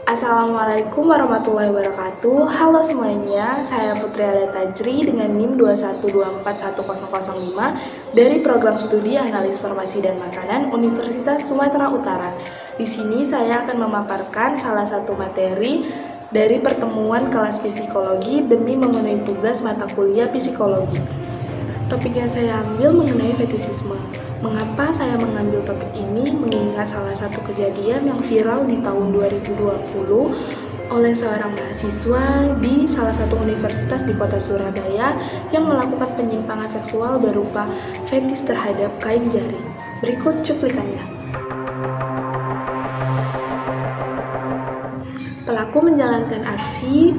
Assalamualaikum warahmatullahi wabarakatuh. Halo semuanya, saya Putri Alia Tajri dengan NIM 2124105 dari Program Studi Analis Farmasi dan Makanan Universitas Sumatera Utara. Di sini saya akan memaparkan salah satu materi dari pertemuan kelas psikologi demi memenuhi tugas mata kuliah psikologi. Topik yang saya ambil mengenai fetisisme. Mengapa saya mengambil topik ini? Mengingat salah satu kejadian yang viral di tahun 2020 oleh seorang mahasiswa di salah satu universitas di kota Surabaya yang melakukan penyimpangan seksual berupa fetis terhadap kain jari. Berikut cuplikannya. Pelaku menjalankan aksi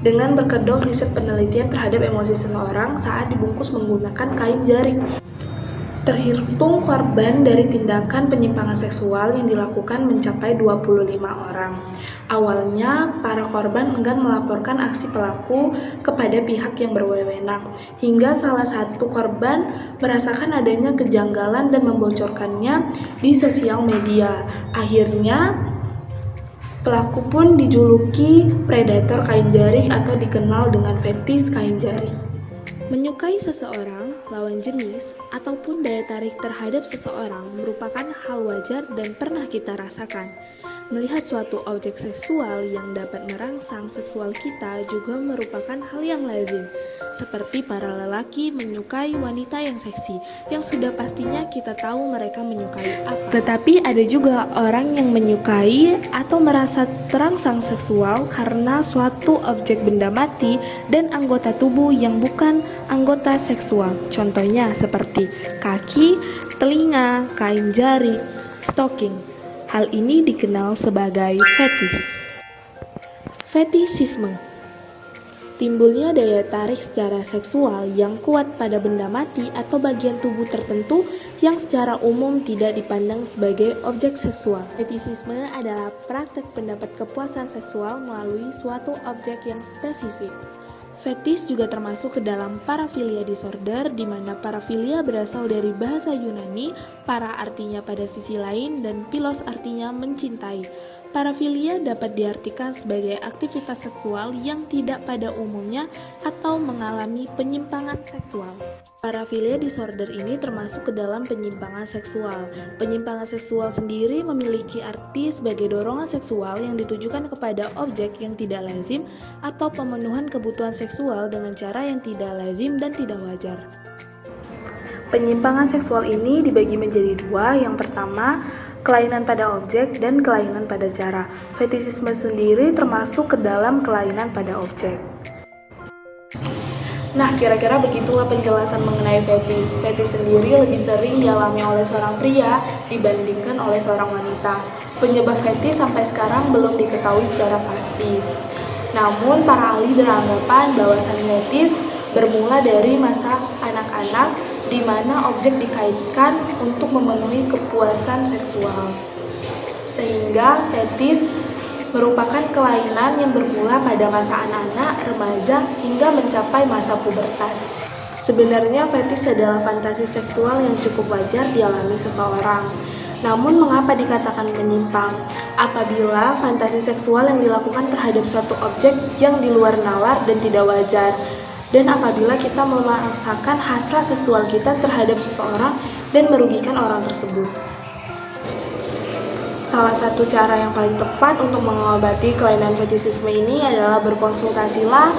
dengan berkedok riset penelitian terhadap emosi seseorang saat dibungkus menggunakan kain jaring. Terhitung korban dari tindakan penyimpangan seksual yang dilakukan mencapai 25 orang. Awalnya, para korban enggan melaporkan aksi pelaku kepada pihak yang berwenang, hingga salah satu korban merasakan adanya kejanggalan dan membocorkannya di sosial media. Akhirnya, pelaku pun dijuluki predator kain jaring atau dikenal dengan fetis kain jaring. Menyukai seseorang, lawan jenis, ataupun daya tarik terhadap seseorang merupakan hal wajar dan pernah kita rasakan. Melihat suatu objek seksual yang dapat merangsang seksual kita juga merupakan hal yang lazim, seperti para lelaki menyukai wanita yang seksi, yang sudah pastinya kita tahu mereka menyukai apa. Tetapi ada juga orang yang menyukai atau merasa terangsang seksual karena suatu objek benda mati dan anggota tubuh yang bukan anggota seksual. Contohnya seperti kaki, telinga, kain jari, stocking. Hal ini dikenal sebagai fetis. Fetisisme timbulnya daya tarik secara seksual yang kuat pada benda mati atau bagian tubuh tertentu yang secara umum tidak dipandang sebagai objek seksual. Fetisisme adalah praktek pendapat kepuasan seksual melalui suatu objek yang spesifik. Fetis juga termasuk ke dalam parafilia disorder, di mana parafilia berasal dari bahasa Yunani, para artinya pada sisi lain, dan philos artinya mencintai. Parafilia dapat diartikan sebagai aktivitas seksual yang tidak pada umumnya atau mengalami penyimpangan seksual. Parafilia disorder ini termasuk ke dalam penyimpangan seksual. Penyimpangan seksual sendiri memiliki arti sebagai dorongan seksual yang ditujukan kepada objek yang tidak lazim atau pemenuhan kebutuhan seksual dengan cara yang tidak lazim dan tidak wajar. Penyimpangan seksual ini dibagi menjadi dua. Yang pertama, kelainan pada objek dan kelainan pada cara. Fetisisme sendiri termasuk ke dalam kelainan pada objek. Nah, kira-kira begitulah penjelasan mengenai fetis. Fetis sendiri lebih sering dialami oleh seorang pria dibandingkan oleh seorang wanita. Penyebab fetis sampai sekarang belum diketahui secara pasti. Namun, para ahli beranggapan bahwasan fetis bermula dari masa anak-anak, di mana objek dikaitkan untuk memenuhi kepuasan seksual. Sehingga fetis merupakan kelainan yang bermula pada masa anak-anak, remaja, hingga mencapai masa pubertas. Sebenarnya fetis adalah fantasi seksual yang cukup wajar dialami seseorang. Namun mengapa dikatakan menyimpang? Apabila fantasi seksual yang dilakukan terhadap suatu objek yang di luar nalar dan tidak wajar. Dan apabila kita memaksakan hasrat seksual kita terhadap seseorang dan merugikan orang tersebut. Salah satu cara yang paling tepat untuk mengobati kelainan fetisisme ini adalah berkonsultasilah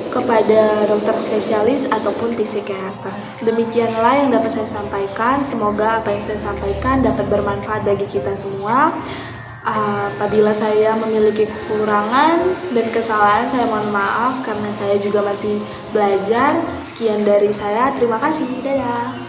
kepada dokter spesialis ataupun psikiater. Demikianlah yang dapat saya sampaikan. Semoga apa yang saya sampaikan dapat bermanfaat bagi kita semua. Apabila saya memiliki kekurangan dan kesalahan, saya mohon maaf karena saya juga masih belajar. Sekian dari saya. Terima kasih. Dadah.